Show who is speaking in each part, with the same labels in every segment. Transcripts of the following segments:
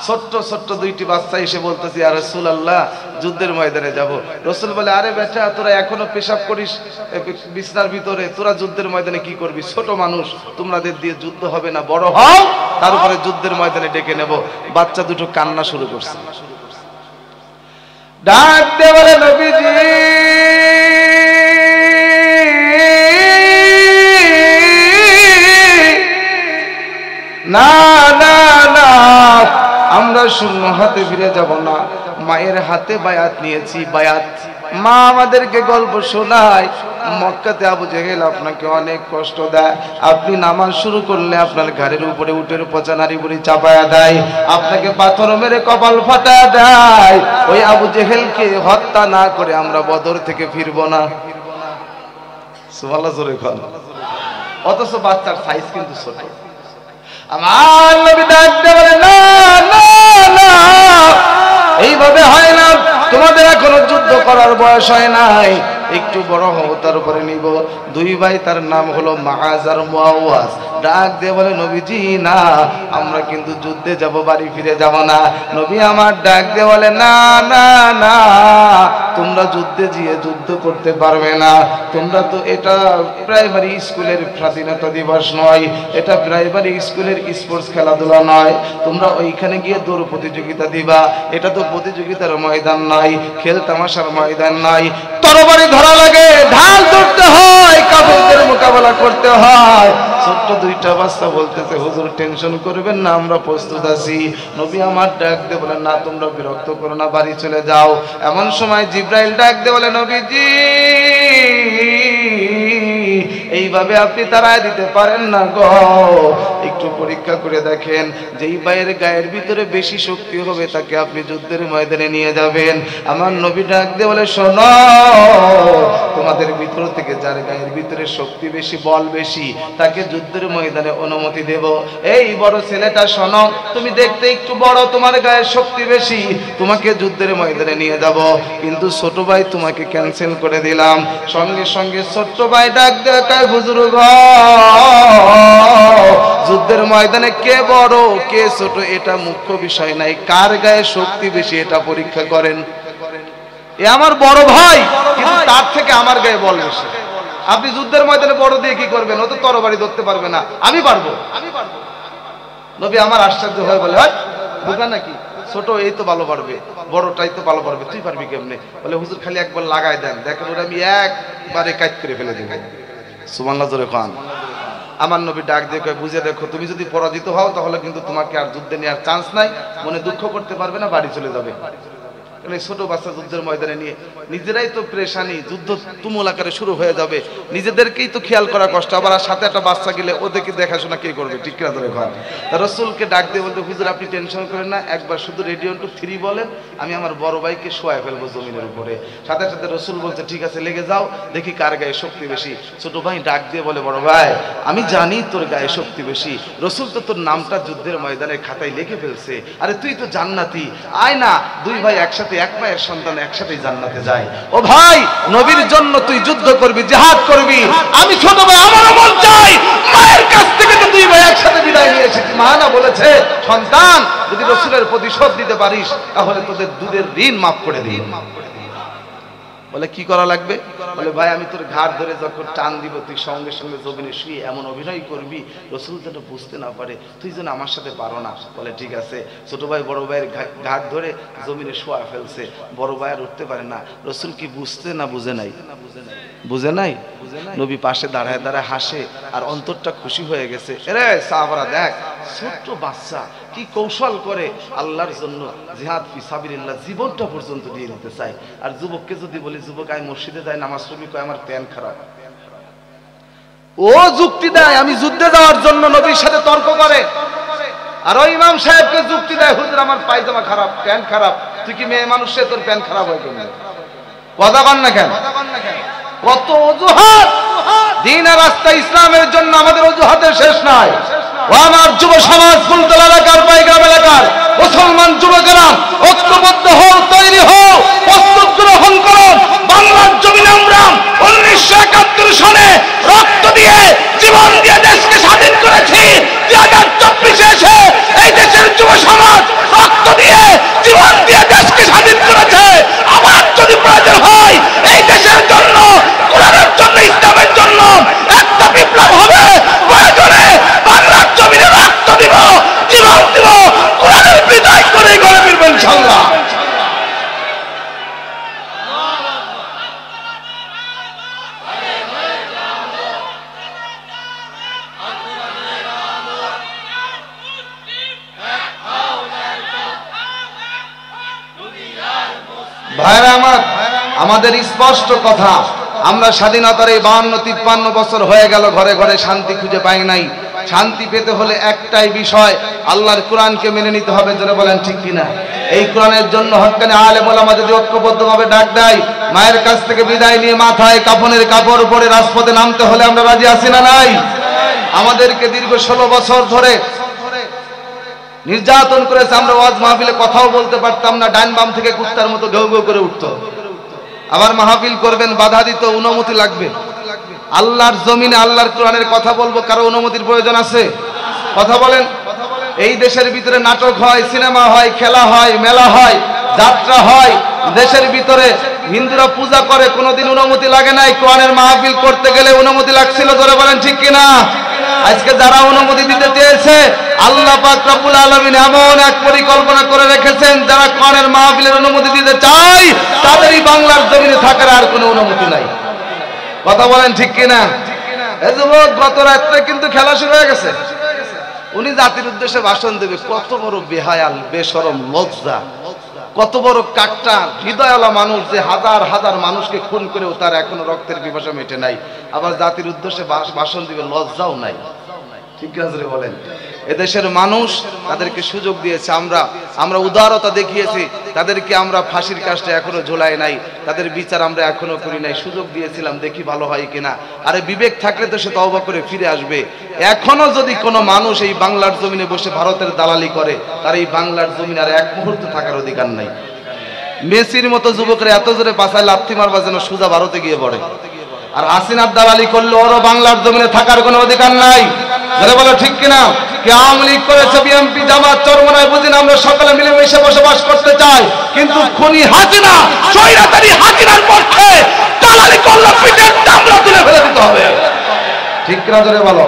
Speaker 1: ছোট্ট ছোট্ট দুইটি বাচ্চা এসে বলতেছে ইয়া রাসূলুল্লাহ যুদ্ধের ময়দানে যাব। রাসূল বলে আরে বেটা তোরা এখনো পেশাব করিস বিছনার ভিতরে, তোরা যুদ্ধের ময়দানে কি করবি? ছোট মানুষ, তোমাদের দিয়ে যুদ্ধ হবে না, বড় হও তারপরে যুদ্ধের ময়দানে ডেকে নেব। বাচ্চা দুটো কান্না শুরু করছে। ডাক দিয়ে বলে নবীজি না না না, আমরা শূন্য হাতে ফিরে যাব না। মায়ের হাতে বায়াত নিয়েছি, বায়াত। মা আমাদেরকে গল্প শোনায় মক্কাতে আবু জেহেল আপনাকে অনেক কষ্ট দেয়, আপনি নামাজ শুরু করলে আপনার ঘাড়ের উপরে উটের পচা নারী বুড়ি চাপায়া দেয়, আপনাকে পাথর মেরে কপাল ফাটায়া দেয়। ওই আবু জেহেলকে হত্যা না করে আমরা বদর থেকে ফিরবো না। সুবহানাল্লাহ জোরে বল। অথচ বাচ্চার সাইজ কিন্তু ছোট। আমার নবী ডাক দিয়ে বলে না না না, এইভাবে হয় না, তোমাদের এখনো যুদ্ধ করার বয়স হয় নাই, একটু বড় হও তারপরে নিব। দুই ভাই, তার নাম হলো মাআজ আর মুআওয়াজ, ডাক দিয়ে বলে নবীজি না, আমরা কিন্তু যুদ্ধে যাব, বাড়ি ফিরে যাব না। নবী আমার ডাক দিয়ে বলে না না না, তোমরা যুদ্ধে গিয়ে যুদ্ধ করতে পারবে না। তোমরা তো, এটা প্রাইমারি স্কুলের স্বাধীনতা দিবস নয়, এটা প্রাইমারি স্কুলের স্পোর্টস খেলাধুলা নয়, তোমরা ওইখানে গিয়ে দৌড় প্রতিযোগিতা দিবা, এটা তো প্রতিযোগিতার ময়দান নয়, খেল তামাশার ময়দান নয়। তরবারি ধরা লাগে, ঢাল ধরতে হয়, কাফেরদের মোকাবেলা করতে হয়। ছোট্ট দুইটা বাচ্চা বলতেছে হুজুর টেনশন করবেন না, আমরা প্রস্তুত আছি। নবী আমার ডাক দিয়ে বলেন না, তোমরা বিরক্ত করো না, বাড়ি চলে যাও। এমন সময় জিব্রাইল ডাক দিয়ে বলে নবীজি এইভাবে আপনি তাড়ায় দিতে পারেন না গো, একটু পরীক্ষা করে দেখেন, যেই ভাইয়ের গায়ের ভিতরে বেশি শক্তি হবে তাকে আপনি যুদ্ধের ময়দানে নিয়ে যাবেন। আমার নবী ডাক দিয়ে বলে শোনো, তোমাদের ভিতর থেকে যার গায়ের ভিতরে শক্তি বেশি, বল বেশি, তাকে যুদ্ধের ময়দানে অনুমতি দেব। এই বড় ছেলেটা শোনো, তুমি দেখতে একটু বড়, তোমার গায়ের শক্তি বেশি, তোমাকে যুদ্ধের ময়দানে নিয়ে যাব, কিন্তু ছোট ভাই তোমাকে ক্যান্সেল করে দিলাম। সঙ্গে সঙ্গে ছোট্ট ভাই ডাক দিয়ে কয় হুজুর গো, যুদ্ধের ময়দানে কে বড় কে ছোট এটা মুখ্য বিষয় নাই, কার গায়ে শক্তি বেশি এটা পরীক্ষা করেন। এ আমার বড় ভাই, কিন্তু তার থেকে আমার গায়ে বল বেশি। আপনি যুদ্ধের ময়দানে বড় দিয়ে কি করবেন? ও তো তরবারি ধরতে পারবে না, আমি পারবো। নবী আমার আশ্চর্য হয়ে বলে বোকা নাকি, ছোট এই তো ভালো পারবে, বড়টাই তো ভালো পারবে, তুই পারবি কেমনে? বলে হুজুর খালি একবার লাগাই দেন, দেখেন ওরা আমি একবারে কাট করে ফেলে দেব। সুবহানাল্লাহ জোরে খান। আমার নবী ডাক দিয়ে কয় বুঝে দেখো, তুমি যদি পরাজিত হও তাহলে কিন্তু তোমাকে আর যুদ্ধে নেওয়ার চান্স নাই, মনে দুঃখ করতে পারবে না, বাড়ি চলে যাবে। ছোট বাচ্চা যুদ্ধের ময়দানে নিয়ে নিজেরাই তো প্রেশানি, যুদ্ধ তুমুল আকারে শুরু হয়ে যাবে, নিজেদেরকেই তো খেয়াল করা কষ্ট, আবার সাথে একটা বাচ্চা গেলে ওদেরকে দেখাশোনা কে করবে? ঠিক কিনা ধরে খান। রাসূলকে ডাক দিয়ে বলতে হুজুর আপনি টেনশন করেন না, একবার শুধু রেডিও টু 3 বলেন, আমি আমার বড় ভাইকে শোয়ায় ফেলবো জমিনের উপরে। সাথে সাথে রাসূল বলছে ঠিক আছে লেগে যাও, দেখি কার গায়ে শক্তি বেশি। ছোট ভাই ডাক দিয়ে বলে বড় ভাই আমি জানি তোর গায়ে শক্তি বেশি, রাসূল তো তোর নামটা যুদ্ধের ময়দানের খাতায় লিখে ফেলছে, আরে তুই তো জান্নাতি, আয় না দুই ভাই একসাথে, এক মায়ের সন্তান একসাথেই জান্নাতে যায়। ও ভাই নবীর জন্য তুই যুদ্ধ করবি, জিহাদ করবি, আমি ছোট ভাই আমারও মন চাই মায়ের কাছ থেকে তো দুই ভাই একসাথে বিদায় নিয়েছি। মা না বলেছে সন্তান যদি রাসূলের প্রতিশোধ দিতে পারিস তাহলে তোদের দুধের ঋণ মাফ করে দিই। বলে কি করা লাগবে? বলে ভাই আমি তোর ঘাড় ধরে যখন টান দিব তুই সঙ্গে সঙ্গে জমিনে শুয়ে এমন অভিনয় করবি রাসূল যেন বুঝতে না পারে, তুই যেন আমার সাথে পারো না। বলে ঠিক আছে। ছোট ভাই বড় ভাইয়ের ঘাড় ধরে জমিনে শোয়া ফেলছে, বড় ভাই আর উঠতে পারে না। রাসূল কি বুঝতে না বুঝে নাই? বুঝে নাই। নবী পাশে দাঁড়ায় দাঁড়ায় হাসে আর অন্তরটা খুশি হয়ে গেছে। এরে সাহাবারা দেখ ছোট্ট বাচ্চা কি কৌশল করে আল্লাহর জন্য জিহাদ ফি সাবিলিল্লাহ জীবনটা পর্যন্ত দিয়ে দিতে চায়। আর যুবককে যদি বলি যুবক আমি মসজিদে যাই নামাজ পড়বি, কয় আমার প্যান খারাপ। ও যুক্তি দেয় আমি যুদ্ধে যাওয়ার জন্য, নবীর সাথে তর্ক করে। আর ওই ইমাম সাহেবকে যুক্তি দেয় হুজুর আমার পায়জামা খারাপ, প্যান খারাপ। তুই কি মেয়ে মানুষ, তোর প্যান খারাপ হয় কেন? কথা কন না কেন? কত অজুহাত দিন আর রাস্তা ইসলামের জন্য, আমাদের অজুহাতের শেষ নাই। ও আমার যুব সমাজ, ফুলতলা এলাকার, পাইগ্রাম এলাকার মুসলমান যুবকেরা ঐক্যবদ্ধ হও, তৈরি হও, প্রস্তুত গ্রহণ করো। বাংলার জমিনে আমরা 1971 সালে রক্ত দিয়ে জীবন দিয়ে দেশকে স্বাধীন করেছি। 2024 এসে এই দেশের যুব সমাজ রক্ত ভাইরা আমার, আমাদের স্পষ্ট কথা, আমরা স্বাধীনতার এই 52-53 বছর হয়ে গেল, ঘরে ঘরে শান্তি খুঁজে পাই নাই। শান্তি পেতে হলে একটাই বিষয়, আল্লাহর কোরআনকে মেনে নিতে হবে। জোরে বলেন ঠিক কিনা? এই কোরআনের জন্য হক্কানি আলেম ওলামা যদি ঐক্যবদ্ধভাবে ডাক দেয়, মায়ের কাছ থেকে বিদায় নিয়ে মাথায় কাফনের কাপড় পরে রাজপথে নামতে হলে আমরা রাজি আছি না নাই? আমাদেরকে দীর্ঘ 16 বছর ধরে নির্যাতন করেছে, আমরা ওয়াজ মাহফিলে কথাও বলতে পারতাম না, ডান বাম থেকে কুত্তার মতো ঘেউ ঘেউ করে উঠতো। আবার মাহফিল করবেন, বাধা দিত, অনুমতি লাগবে। আল্লাহর জমিনে আল্লাহর কোরআনের কথা বলবো, কারো অনুমতির প্রয়োজন আছে? কথা বলেন। এই দেশের ভিতরে নাটক হয়, সিনেমা হয়, খেলা হয়, মেলা হয়, যাত্রা হয়, দেশের ভিতরে হিন্দুরা পূজা করে, কোনোদিন অনুমতি লাগে নাই। কোরআনের মাহফিল করতে গেলে অনুমতি লাগছিল। ধরে বলেন ঠিক কিনা? আজকে যারা অনুমতি দিতে চেয়েছে, আল্লাহ পাক রব্বুল আলামিন এমন এক পরিকল্পনা করে রেখেছেন, যারা কোরআনের মাহফিলের অনুমতি দিতে চায় তাদেরই বাংলার জমিনে থাকার আর কোনো অনুমতি নাই। কথা বলেন ঠিক কিনা? এই যুবক, গত রাত্রে কিন্তু খেলা শুরু হয়ে গেছে। উনি জাতির উদ্দেশ্যে ভাষণ দেবে, কত বড় বেহায়াল, বেশরম, লজ্জা, কত বড় কাকটা হৃদয়ওয়ালা মানুষ, যে হাজার হাজার মানুষকে খুন করেও তার এখনো রক্তের পিপাসা মেটে নাই, আবার জাতির উদ্দেশ্যে ভাষণ দিবে, লজ্জাও নাই। ঠিক আছে বলেন? এদেশের মানুষ তাদেরকে সুযোগ দিয়েছে, আমরা উদারতা দেখিয়েছি, তাদেরকে আমরা ফাঁসির কাস্টে এখনো ঝোলাই নাই, তাদের বিচার আমরা এখনো করি নাই। সুযোগ দিয়েছিলাম, দেখি ভালো হয় কিনা। আরে বিবেক থাকলে তো সে তওবা করে ফিরে আসবে। এখনো যদি কোনো মানুষ এই বাংলার জমিনে বসে ভারতের দালালি করে, তার এই বাংলার জমিনে আর এক মুহূর্ত থাকার অধিকার নাই। মেসির মতো যুবকরা এত জোরে পাছায় লাথি মারবা যেন সুজা ভারতে গিয়ে পড়ে। আর হাসিনার দালালি করলে ওরও বাংলার জমিনে থাকার কোনো অধিকার নাই। যারা বলো ঠিক কিনা? কে আওয়ামী লীগ করেছে, বিএনপি, জামাত, চরমনায় বুঝি না, আমরা সকলে মিলেমিশে বসবাস করতে চাই, কিন্তু খুনি হাসিনা, স্বৈরাচারী হাসিনার পক্ষে দালালি করলে পিঠের চামড়া তুলে ফেলে দিতে হবে। ঠিক কিনা জোরে বলো?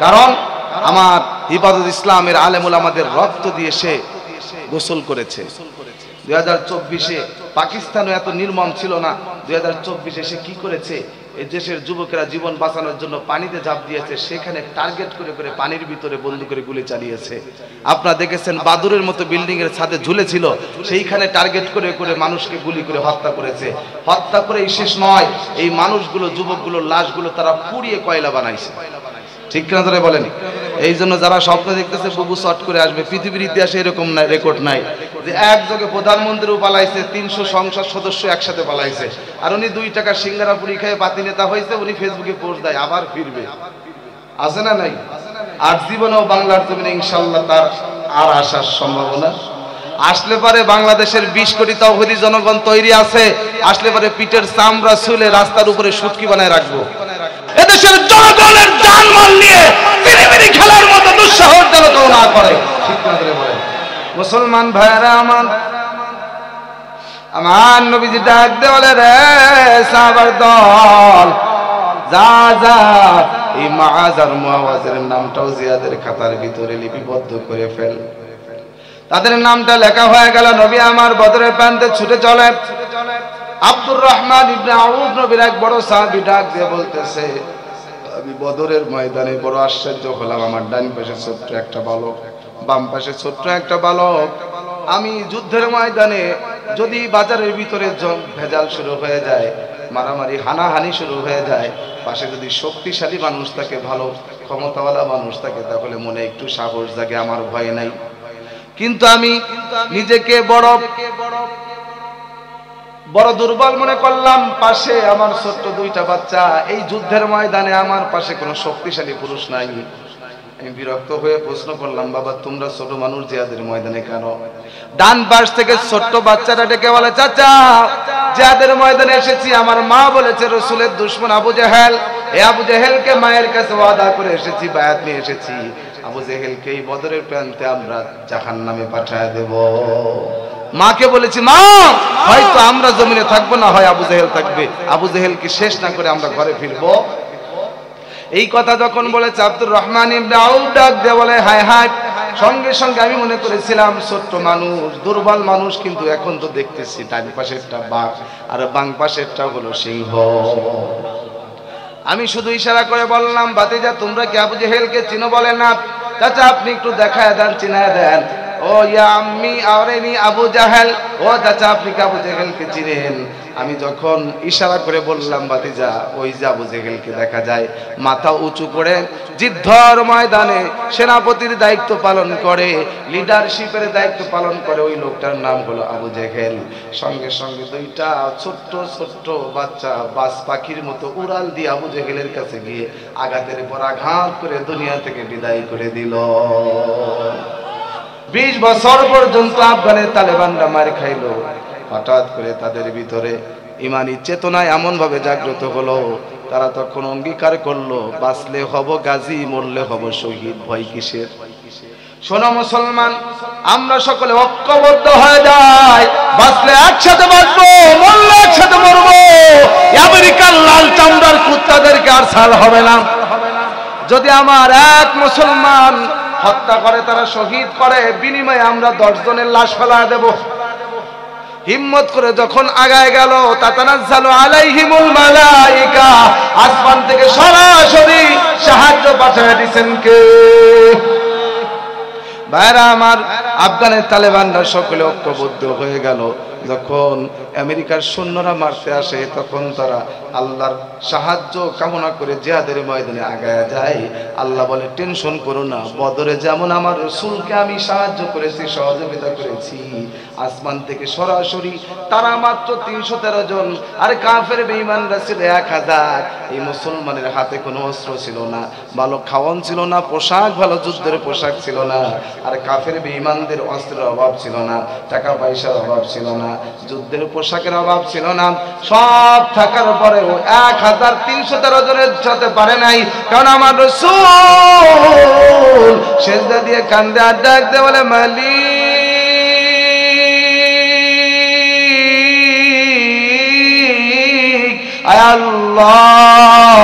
Speaker 1: কারণ আমার হিফাজত ইসলামের আলেম ওলামাদের রক্ত দিয়ে সে গোসল করেছে। 2024-এ পাকিস্তানও এত নির্মম ছিল না। 2024-এ সে কি করেছে? এই দেশের যুবকেরা জীবন বাঁচানোর জন্য পানিতে ঝাঁপ দিয়েছে, সেখানে টার্গেট করে করে পানির ভিতরে বন্দুকের গুলি চালিয়েছে। আপনারা দেখেছেন, বাদুরের মতো বিল্ডিং এর ছাদে ঝুলেছিল, সেইখানে টার্গেট করে করে মানুষকে গুলি করে হত্যা করেছে। হত্যা করেই শেষ নয়, এই মানুষগুলো, যুবকগুলোর লাশগুলো তারা পুড়িয়ে কয়লা বানাইছে। ঠিক কিনা ধরে বলেন? এই জন্য যারা স্বপ্ন দেখতেছে বুবু শট করে আসবে, পৃথিবীর ইতিহাসে এরকম রেকর্ড নাই যে একযোগে প্রধানমন্ত্রীও পালাইছে, 300 সংসদ সদস্য একসাথে পালাইছে, আর উনি 2 টাকার সিঙ্গারা পুরি খেয়ে পাতি নেতা হয়েছে, উনি ফেসবুকে পোস্ট দেয়, আবার ফিরবে। আছে না নাই? আর জীবনেও বাংলার জমিনে ইনশাআল্লাহ তার আর আসার সম্ভাবনা আসলে পারে। বাংলাদেশের 20 কোটি তাওহীদি জনগণ তৈরি আছে, আসলে পারে পিঠের চামড়া ছুলে রাস্তার উপরে সুটকি বানায় রাখবো। এদেশের জনগণের জানমাল নিয়ে বিড়িবিড়ি খেলার মতো দুঃসাহস যেন কেউ না করে। ঠিক না করে বলেন? মুসলমান ভাইরা আমার নবীজি ডাক দিয়ে বলে, রে সাহাবার দল, যা যা এই মাআজ আর মুআওয়াজের নামটাও জিয়াদের খাতার ভিতরে লিপিবদ্ধ করে ফেল। তাদের নামটা লেখা হয়ে গেল। নবী আমার বদরের প্রান্তে ছুটে চলে। আব্দুর রহমান ইবনে আউফ নবীর এক বড় সাহাবী ডাক দিয়ে বলতেছে, আমি বদরের ময়দানে বড় আশ্চর্য হলাম, আমার ডান পাশে ছোট্ট একটা বালক, বাম পাশে ছোট্ট একটা বালক। আমি যুদ্ধের ময়দানে যদি বাজারের ভিতরে ভেজাল শুরু হয়ে যায়, মারামারি হানাহানি শুরু হয়ে যায়, পাশে যদি শক্তিশালী মানুষ থাকে, ভালো ক্ষমতাওয়ালা মানুষ থাকে, তাহলে মনে একটু সাহস জাগে, আমার ভয় নাই। কিন্তু আমি নিজেকে বড় দুর্বল মনে করলাম। পাশে আমার ছোট্ট 2টা বাচ্চা, এই যুদ্ধের ময়দানে আমার পাশে কোনো শক্তিশালী পুরুষ নাই। আমি বিরক্ত হয়ে প্রশ্ন করলাম, বাবা তোমরা ছোট মানুষ জিহাদের ময়দানে কেন? ডান পাশ থেকে ছোট্ট বাচ্চাটা ডেকে বলে, চাচা জিহাদের ময়দানে এসেছি, আমার মা বলেছে রাসূলের দুশমন আবু জেহেল, এই আবু জেহেলকে মায়ের কাছে ওয়াদা করে এসেছি, বায়াত নিয়ে এসেছি, আবু জেহেলকে এই বদরের প্রান্তে আমরা জাহান্নামে পাঠায় দেব। মাকে বলেছি, মা হয়তো আমরা জমিনে থাকবো না, হয় আবু জেহেল থাকবে, আবু জেহেলকে শেষ না করে আমরা ঘরে ফিরবো। এই কথা যখন বলেছে, আব্দুর রহমান ইবনে আউফ ডাক দিয়ে বলে, হায় হায়, সঙ্গে সঙ্গে আমি মনে করেছিলাম ছোট্ট মানুষ, দুর্বল মানুষ, কিন্তু এখন তো দেখতেছি ডান পাশেরটা বাঘ আর বাম পাশেরটা হলো সিংহ। আমি শুধু ইশারা করে বললাম, ভাতিজা তোমরা কি আবু জেহেলকে চিনো? বলে না। চাচা আপনি একটু দেখায় দেন, চিনায় দেন। ও ইয়া আম্মি আওরানি আবু জাহেল, ও চাচা আপনি কি আবু জেহেলকে চিনেন? আমি যখন ইশারা করে বললাম ভাতিজা ওই যে আবু জেহেলকে দেখা যায় মাথা উঁচু করে যুদ্ধের ময়দানে সেনাপতির দায়িত্ব পালন করে, লিডারশিপের দায়িত্ব পালন করে, ওই লোকটার নাম হলো আবু জেহেল। সঙ্গে সঙ্গে দুইটা ছোট্ট ছোট্ট বাচ্চা বাস পাখির মতো উড়াল দিয়ে আবু জেহেলের কাছে গিয়ে আঘাতের পর আঘাত করে দুনিয়া থেকে বিদায় করে দিল। 20 বছর পর্যন্ত আফগানের তালেবানরা মার খাইলো। হঠাৎ করে তাদের ভিতরে ইমানি চেতনা এমন ভাবে জাগ্রত হলো, তারা তখন অঙ্গীকার করলো বাঁচলে হব গাজী, মরলে হব শহীদ, ভয় কিসের? শোনো মুসলমান, আমরা সকলে ঐক্যবদ্ধ হয়ে যাই, বাঁচলে একসাথে বাঁচবো, মরলে একসাথে মরবো। আমেরিকার লাল চামড়ার কুত্তাদেরকে আর ছাড় হবে না। যদি আমার এক মুসলমান হত্যা করে, তারা শহীদ করে, বিনিময়ে আমরা 10 জনের লাশ ফেলা দেব। হিম্মত করে যখন আগায় গেল, তাতানাজ্জালু আলাইহিমুল মালাইকা, আসমান থেকে সরাসরি সাহায্য পাঠিয়ে দিয়েছেন কে? ভাইরা আমার, আফগানের তালেবানরা সকলে ঐক্যবদ্ধ হয়ে গেল। যখন আমেরিকার সৈন্যরা মারতে আসে, তখন তারা আল্লাহর সাহায্য কামনা করে জিহাদের ময়দানে আগায় যায়। আল্লাহ বলে টেনশন করো না, বদরে যেমন আমার রাসূলকে আমি সাহায্য করেছি, সহযোগিতা করেছি, আসমান থেকে সরাসরি তারা মাত্র 313 জন, আর কাফের বেঈমানরা ছিল 1000। এই মুসলমানের হাতে কোনো অস্ত্র ছিল না, ভালো খাওয়ান ছিল না, পোশাক ভালো যুদ্ধের পোশাক ছিল না, আর কাফের বেঈমানদের অস্ত্রের অভাব ছিল না, টাকা পয়সার অভাব ছিল না, যুদ্ধের পোশাকের অভাব ছিল না। সব থাকার পরেও 1313 জনের সাথে পারে নাই, কারণ আমার রাসূল সেজদা দিয়ে কান্দে আর ডাক দিয়ে বলে মালিক আয় আল্লাহ,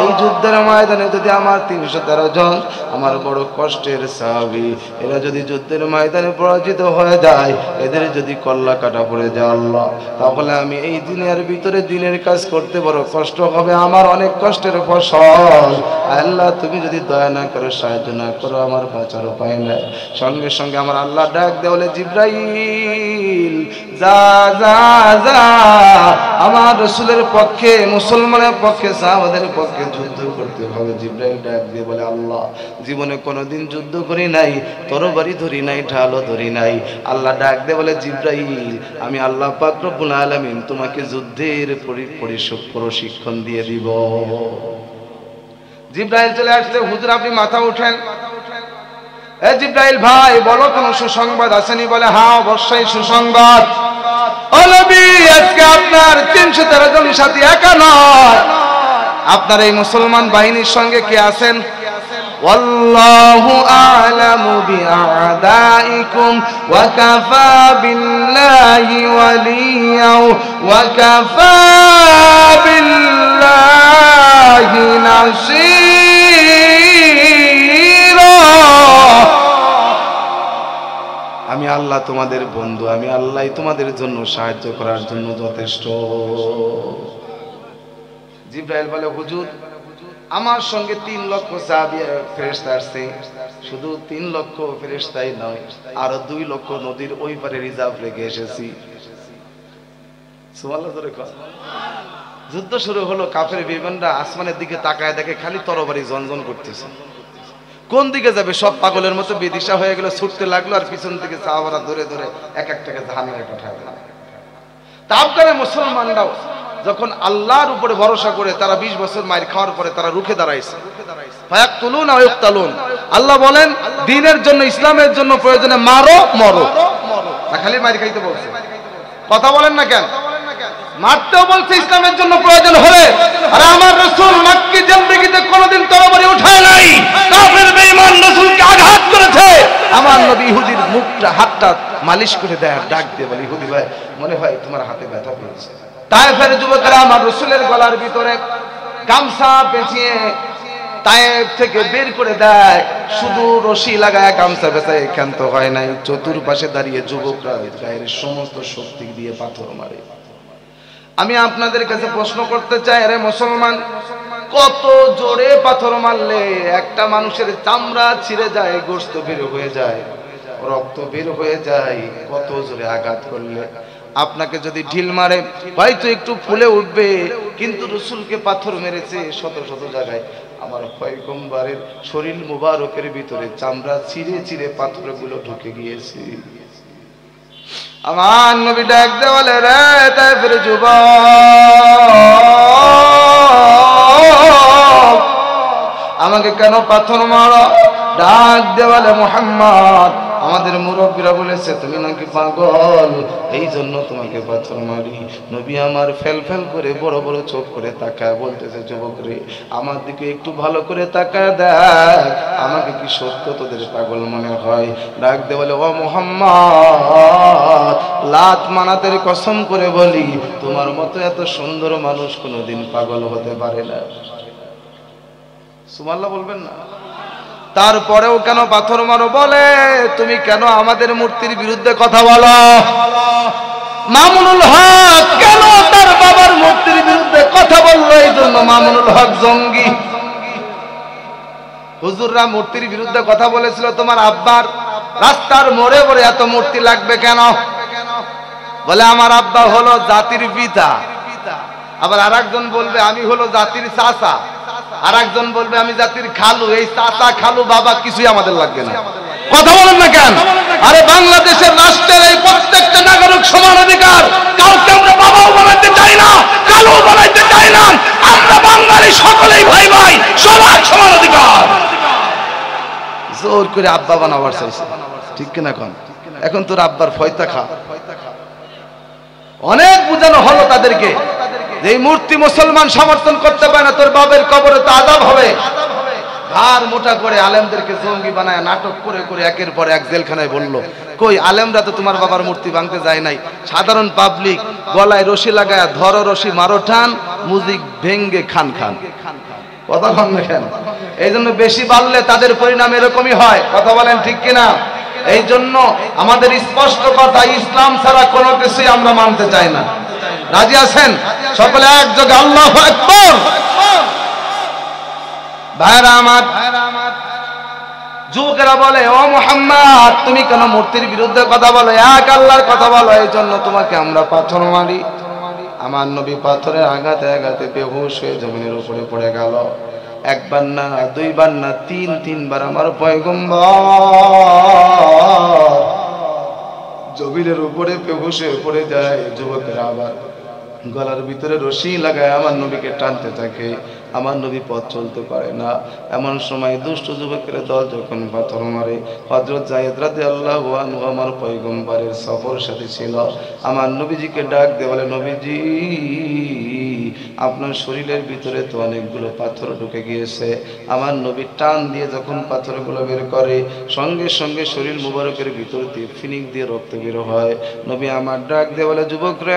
Speaker 1: এই যুদ্ধের ময়দানে যদি আমার 313 জন আমার বড় কষ্টের সাহাবী, এরা যদি যুদ্ধের ময়দানে পরাজিত হয়ে যায়, এদের যদি কল্লা কাটা পড়ে যায় আল্লাহ, তাহলে আমি এই দিনের ভিতরে দিনের কাজ করতে বড় কষ্ট হবে, আমার অনেক কষ্টের ফসল। আল্লাহ তুমি যদি দয়া না করো, সাহায্য না করো, আমার বাঁচার উপায় নাই। সঙ্গে সঙ্গে আমার আল্লাহ ডাক দেয় বলে জিবরাইল যা যা যা, আমার রাসূলের পক্ষে, মুসলমানের পক্ষে, সাহাবাদের পক্ষে যুদ্ধ করতে হবে। জিবরাইল ডাক দিয়ে বলে আল্লাহ জীবনে কোনোদিন যুদ্ধ করি নাই, তরবারি ধরি নাই, ঢালও ধরি নাই। আল্লাহ ডাক দিয়ে বলে জিবরাইল আমি আল্লাহ পাক রব্বুল আলামিন তোমাকে যুদ্ধের প্রশিক্ষণ দিয়ে দিব। জিবরাইল চলে আসছে, হুজুর আপনি মাথা উঠেন। এ জিবরাইল ভাই বলো কোনো সুসংবাদ আসেনি? বলে হ্যাঁ অবশ্যই সুসংবাদ। ও নবী আজকে আপনার 313 জন সাথী একা নয়, আপনার এই মুসলমান বাহিনীর সঙ্গে কে আছেন? ওয়াল্লাহু আ'লামু বিআদাইকুম ওয়া কাফা বিল্লাহি ওয়ালিয়া ওয়া কাফা বিল্লাহি নাসীরা। আমি আল্লাহ তোমাদের বন্ধু, আমি আল্লাহ তোমাদের জন্য সাহায্য করার জন্য যথেষ্ট। জিবরাইল বলে হুজুর আমার সঙ্গে 3 লক্ষ সাহাবী ফেরেশতা আসছে, শুধু 3 লক্ষ ফেরেশতাই নয়, আরো 2 লক্ষ নদীর ওই পারে রিজার্ভ রেখে এসেছি। সুবহানাল্লাহ জোরে কর। যুদ্ধ শুরু হলো, কাফের বেঈমানরা আসমানের দিকে তাকায় দেখে খালি তরবারি জনজন করতেছে, কোন দিকে যাবে সব পাগলের মতো বেদিশা হয়ে গেল, ছুটতে লাগলো, আর পিছন থেকে সাহাবারা ধরে ধরে এক একটাকে জাহান্নামে পাঠায় দিল। আফগানের মুসলমানরাও যখন আল্লাহর উপরে ভরসা করে, তারা 20 বছর মার খাওয়ার পরে তারা রুখে দাঁড়াইছে। ফায়াকতুলুন ওয়া ইকতালুন, আল্লাহ বলেন দ্বীনের জন্য, ইসলামের জন্য প্রয়োজনে মারো মরো, না খালি মার খাইতে বলছে। কথা বলেন না কেন? মারতেও বলছে ইসলামের জন্য প্রয়োজন হলে। আর আমার রাসূল মক্কি জিন্দেগিতে কোনোদিন তরবারি উঠায় নাই, কাফের বেঈমান রাসূলকে আঘাত করেছে। আমার নবী ইহুদির মুখটা হাতটা মালিশ করে দেয়, ডাক দিয়ে বলে ইহুদি ভাই মনে হয় তোমার হাতে ব্যথা পেয়েছে। তায়েফের যুবকেরা আমার রাসূলের গলার ভিতরে গামছা পেঁচিয়ে তায়েফ থেকে বের করে দেয়, শুধু রশি লাগায় গামছা পেঁচায় ক্ষান্ত হয় নাই। চতুর্পাশে দাঁড়িয়ে যুবকরা গায়ের সমস্ত শক্তি দিয়ে পাথর মারে। আমি আপনাদের কাছে প্রশ্ন করতে চাই, আরে মুসলমান কত জোরে পাথর মারলে একটা মানুষের চামড়া ছিঁড়ে যায়, গোশত বের হয়ে যায়? রক্ত বের হয়ে যায় কত জোরে আঘাত করলে। আপনাকে যদি ঢিল মারে হয়তো একটু ফুলে উঠবে, কিন্তু রসুলকে পাথর মেরেছে শত শত জায়গায়। আমার পয়গম্বরের শরীর মুবারকের ভিতরে চামড়া চিরে চিরে পাথরগুলো ঢুকে গিয়েছে। আমার নবী ডাক দিয়ে বলে, রে তায়েফের যুবক, আমাকে কেন পাথর মারো? ডাক দিয়ে বলে, মুহাম্মদ, আমাদের মুরব্বীরা বলেছে তুমি নাকি পাগল, এই জন্য তোমাকে পাথর মারি। নবী আমার ফেল ফেল করে বড় বড় চোখ করে তাকায় বলতেছে, যুবক রে, আমার দিকে একটু ভালো করে তাকায় দেখ, আমাকে কি সত্য তোদের পাগল মনে হয়? ডাক দিয়ে বলে, ও মুহাম্মদ, লাত মানাতের কসম করে বলি, তোমার মতো এত সুন্দর মানুষ কোনোদিন পাগল হতে পারে না। সুবহানাল্লাহ বলবেন না? তারপরেও কেন পাথর মারো? বলে, তুমি কেন আমাদের মূর্তির বিরুদ্ধে কথা বলো? মামুনুল হক কেন তার বাবার মূর্তির বিরুদ্ধে কথা বললো? এই জন্য মামুনুল হক জঙ্গি। হুজুররা মূর্তির বিরুদ্ধে কথা বলেছিল, তোমার আব্বার রাস্তার মোড়ে মোড়ে এত মূর্তি লাগবে কেন? বলে, আমার আব্বা হলো জাতির পিতা। আবার আরেকজন বলবে আমি হলো জাতির চাচা, আরেকজন বলবে আমি জাতির খালু। এই চাচা খালু বাবা কিছুই আমাদের লাগবে না। কথা বলেন না কেন? আরে বাংলাদেশের রাষ্ট্রের এই প্রত্যেকটা নাগরিক সমান অধিকার। কাউকে আমরা বাবাও বানাইতে চাই না, খালুও বানাইতে চাই না। আমরা বাঙালি সকলেই ভাই ভাই, সবার সমান অধিকার। জোর করে আব্বা বানাবার চাইছে, ঠিক কিনা? এখন তোর আব্বার ফয়তা খা। অনেক বুঝানো হলো তাদেরকে, যে মূর্তি মুসলমান সমর্থন করতে পারে না, তোর বাবার কবরে তো আযাব হবে। আর মোটা করে আলেমদেরকে জঙ্গি বানায় নাটক করে করে একের পর এক জেলখানায় বললো। কই, আলেমরা তো তোমার বাবার মূর্তি ভাঙতে যায় নাই, সাধারণ পাবলিক গলায় রশি লাগায় ধরো রশি মারো টান, মুজিক ভেঙ্গে খান খান। কথা বলেন না কেন? এই জন্য বেশি বাড়লে তাদের পরিণাম এরকমই হয়। কথা বলেন ঠিক কিনা? এই জন্য আমাদের স্পষ্ট কথা, ইসলাম ছাড়া কোনো কিছুই আমরা মানতে চাই না। রাজি আছেন সকলে একযোগে আল্লাহু আকবার? ভাইরা আমার, যুবকেরা বলে, ও মুহাম্মদ, তুমি কেন মূর্তির বিরুদ্ধে কথা বলো? এক আল্লাহর কথা বলো, এই জন্য তোমাকে আমরা পাথর মারি। আমার নবী পাথরের আঘাতে আঘাতে বেহুশ হয়ে জমিনের উপরে পড়ে গেল। একবার না, দুইবার না, তিনবার আমার পয়গম্বর জমিনের উপরে বেহুশ হয়ে পড়ে যায়। যুবকেরা আবার গলার ভিতরে রশি লাগায় আমার নবীকে টানতে থাকে। আমার নবী পথ চলতে পারে না। এমন সময় দুষ্ট যুবকের দল যখন পাথর মারে, হযরত যায়েদ রাদিয়াল্লাহু আনহু আমার পয়গম্বরের সফর সাথী ছিল। আমার নবীজিকে ডাক দিয়ে বলে, নবীজি, আপনার শরীরের ভিতরে তো অনেকগুলো পাথর ঢুকে গিয়েছে। আমার নবী টান দিয়ে যখন পাথরগুলো বের করে, সঙ্গে সঙ্গে শরীর মুবারকের ভিতর দিয়ে ফিনিক দিয়ে রক্ত বের হয়। নবী আমার ডাক দিয়ে বলে, যুবক রে,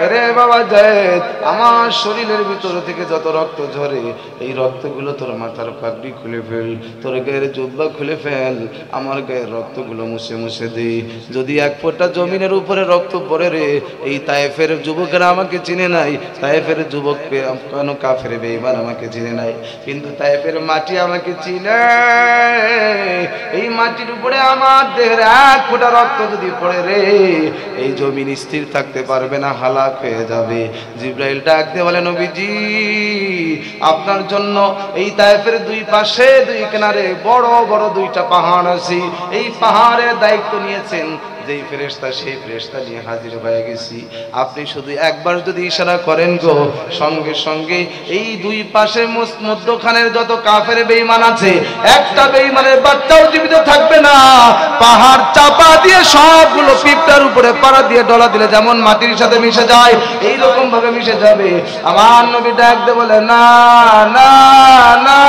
Speaker 1: আরে বাবা যায়েদ, আমার শরীরের ভিতর থেকে যত রক্ত ঝরে, এই রক্তগুলো তোর মাথার পাগড়ি খুলে ফেল, তোর গায়ের জুব্বা খুলে ফেল, আমার গায়ের রক্তগুলো মুছে মুছে দে। যদি এক ফোঁটা জমিনের উপরে রক্ত পড়ে রে, এই তায়েফের যুবকেরা আমাকে চিনে নাই, তায়েফের যুবক কেন কাফের বেঈমান আমাকে চিনে নাই, কিন্তু তায়েফের মাটি আমাকে চিনে। এই মাটির উপরে আমার দেহের এক ফোঁটা রক্ত যদি পড়ে রে, এই জমিন স্থির থাকতে পারবে না, হালাক হয়ে যাবে। জিবরাইল ডাক দিয়ে বলে, নবীজি, আপনার জন্য এই তায়েফের দুই পাশে দুই কিনারে বড় বড় দুইটা পাহাড় আছে। এই পাহাড়ের দায়িত্ব নিয়েছেন যেই ফেরেশতা, সেই ফেরেশতা নিয়ে হাজির হয়ে গেছি। আপনি শুধু একবার যদি ইশারা করেন গো, সঙ্গে সঙ্গে এই দুই পাশে মধ্যখানের যত কাফের বেঈমান আছে, একটা বেঈমানের বাচ্চাও জীবিত থাকবে না। পাহাড় চাপা দিয়ে সবগুলো পিপটার উপরে পাড়া দিয়ে ডলা দিলে যেমন মাটির সাথে মিশে যায়, এই রকম ভাবে মিশে যাবে। আমার নবী ডাক দিয়ে বলে, না না না,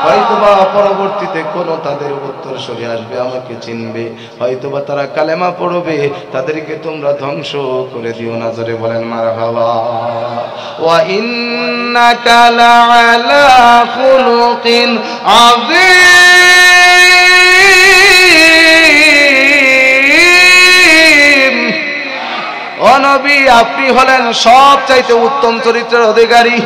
Speaker 1: হয়তোবা পরবর্তীতে কোনো তাদের উত্তর সরে আসবে, আমাকে চিনবে, হয়তোবা তারা কালেমা পড়বে, তাদেরকে তোমরা ধ্বংস করে দিও না। জোরে বলেন মারহাবা। ওয়া ইন্নাকা লাআলা খুলুকিন আযীম। ও নবী, আপনি হলেন সবচাইতে উত্তম চরিত্রের অধিকারী।